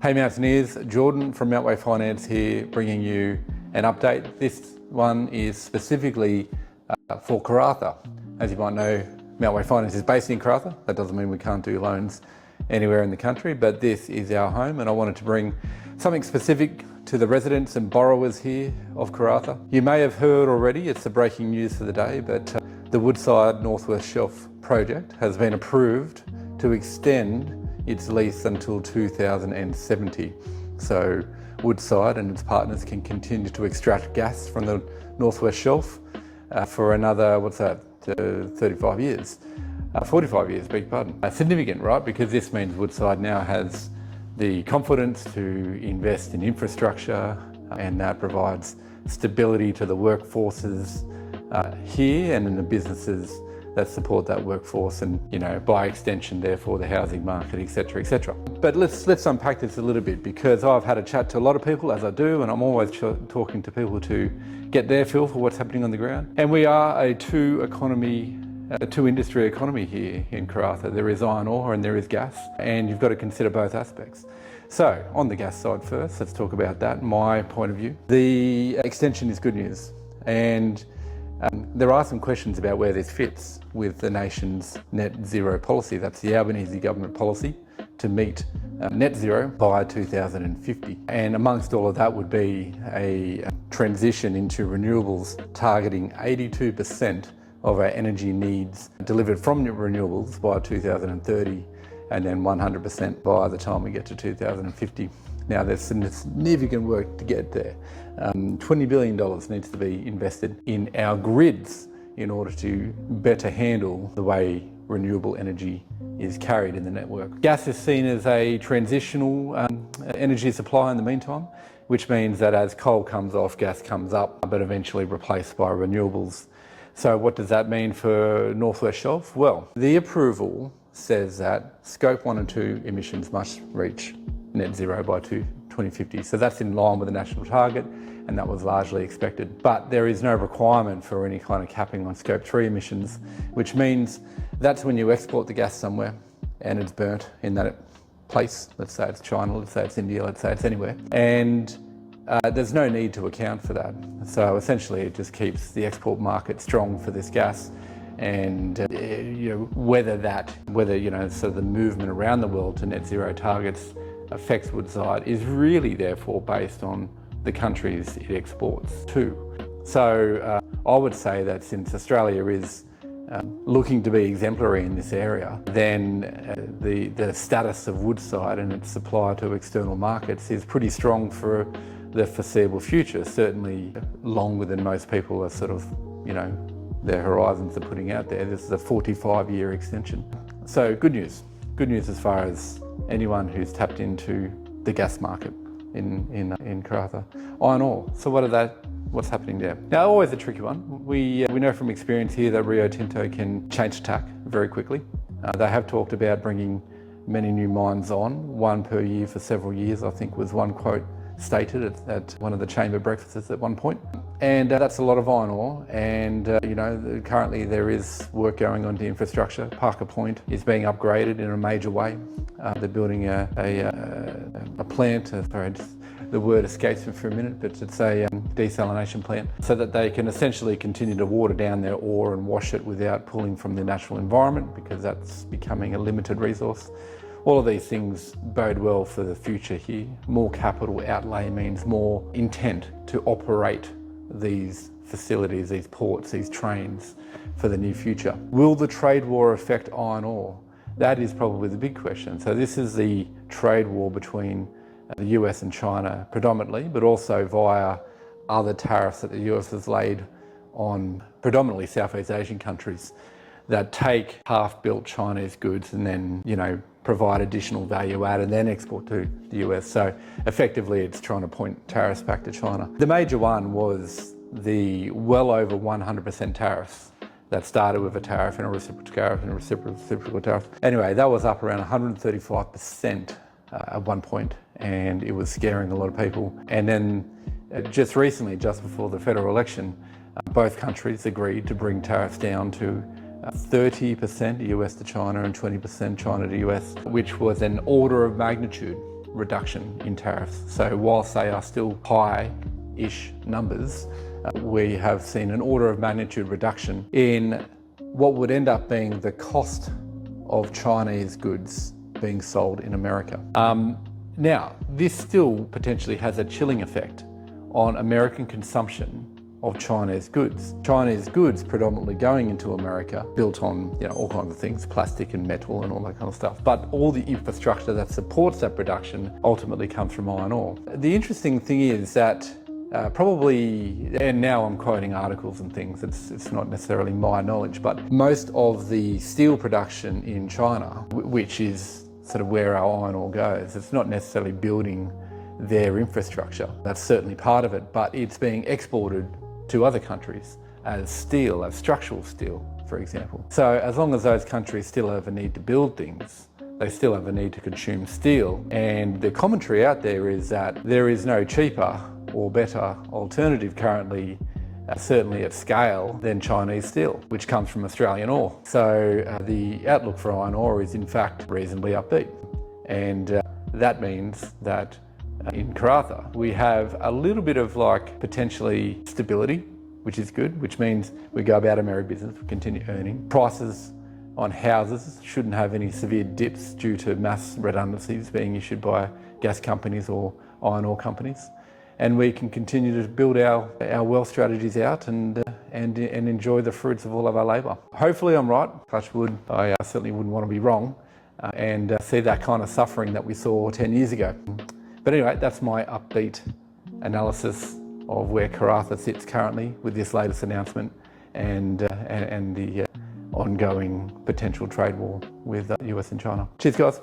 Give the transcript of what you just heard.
Hey Mountaineers, Jordan from Mountway Finance here, bringing you an update. This one is specifically for Karratha. As you might know, Mountway Finance is based in Karratha. That doesn't mean we can't do loans anywhere in the country, but this is our home, and I wanted to bring something specific to the residents and borrowers here of Karratha. You may have heard already, it's the breaking news for the day, but the Woodside Northwest Shelf project has been approved to extend its lease until 2070. So Woodside and its partners can continue to extract gas from the Northwest Shelf for another, 35 years? 45 years, beg your pardon. Significant, right? Because this means Woodside now has the confidence to invest in infrastructure, and that provides stability to the workforces here and in the businesses that support that workforce, and by extension therefore the housing market, etc, etc. But let's unpack this a little bit, because I've had a chat to a lot of people, as I do, and I'm always talking to people to get their feel for what's happening on the ground. And we are a two industry economy here in Karratha. There is iron ore and there is gas, and you've got to consider both aspects. So on the gas side first, let's talk about that, my point of view. The extension is good news, and there are some questions about where this fits with the nation's net zero policy. That's the Albanese government policy to meet net zero by 2050. And amongst all of that would be a transition into renewables, targeting 82% of our energy needs delivered from renewables by 2030, and then 100% by the time we get to 2050. Now there's some significant work to get there. $20 billion needs to be invested in our grids in order to better handle the way renewable energy is carried in the network. Gas is seen as a transitional energy supply in the meantime, which means that as coal comes off, gas comes up, but eventually replaced by renewables. So what does that mean for Northwest Shelf? Well, the approval says that Scope 1 and 2 emissions must reach net zero by 2050. So that's in line with the national target, and that was largely expected. But there is no requirement for any kind of capping on Scope 3 emissions, which means that's when you export the gas somewhere and it's burnt in that place. Let's say it's China, let's say it's India, let's say it's anywhere. And there's no need to account for that. So essentially it just keeps the export market strong for this gas. And whether the movement around the world to net zero targets affects Woodside is really therefore based on the countries it exports to. So I would say that since Australia is looking to be exemplary in this area, then the status of Woodside and its supply to external markets is pretty strong for the foreseeable future, certainly longer than most people are their horizons are putting out there. This is a 45-year extension. So good news as far as anyone who's tapped into the gas market in Karratha. Iron ore, so what's happening there? Now, always a tricky one. We know from experience here that Rio Tinto can change tack very quickly. They have talked about bringing many new mines on, one per year for several years, I think was one quote stated at one of the chamber breakfasts at one point. And that's a lot of iron ore, and currently there is work going on to infrastructure. Parker Point is being upgraded in a major way. They're building a plant, the word escapes me for a minute, but it's a desalination plant, so that they can essentially continue to water down their ore and wash it without pulling from the natural environment, because that's becoming a limited resource. All of these things bode well for the future here. More capital outlay means more intent to operate these facilities, these ports, these trains for the near future. Will the trade war affect iron ore? That is probably the big question. So this is the trade war between the US and China predominantly, but also via other tariffs that the US has laid on predominantly Southeast Asian countries that take half-built Chinese goods and then, provide additional value add and then export to the US. So effectively it's trying to point tariffs back to China. The major one was the well over 100% tariffs that started with a tariff and a reciprocal tariff and a reciprocal tariff. Anyway, that was up around 135% at one point, and it was scaring a lot of people. And then just recently, just before the federal election, both countries agreed to bring tariffs down to 30% US to China and 20% China to US, which was an order of magnitude reduction in tariffs. So whilst they are still high-ish numbers, we have seen an order of magnitude reduction in what would end up being the cost of Chinese goods being sold in America. Now, this still potentially has a chilling effect on American consumption of Chinese goods. Chinese goods predominantly going into America, built on all kinds of things, plastic and metal and all that kind of stuff. But all the infrastructure that supports that production ultimately comes from iron ore. The interesting thing is that probably, and now I'm quoting articles and things, it's not necessarily my knowledge, but most of the steel production in China, which is sort of where our iron ore goes, it's not necessarily building their infrastructure. That's certainly part of it, but it's being exported to other countries as steel, as structural steel, for example. So as long as those countries still have a need to build things, they still have a need to consume steel. And the commentary out there is that there is no cheaper or better alternative currently, certainly at scale, than Chinese steel, which comes from Australian ore. So the outlook for iron ore is in fact reasonably upbeat. And that means that in Karratha, we have a little bit of potentially stability, which is good, which means we go about our merry business, we continue earning. Prices on houses shouldn't have any severe dips due to mass redundancies being issued by gas companies or iron ore companies. And we can continue to build our wealth strategies out and enjoy the fruits of all of our labour. Hopefully I'm right, touch wood. I certainly wouldn't want to be wrong and see that kind of suffering that we saw 10 years ago. But anyway, that's my upbeat analysis of where Karratha sits currently with this latest announcement and the ongoing potential trade war with the US and China. Cheers, guys.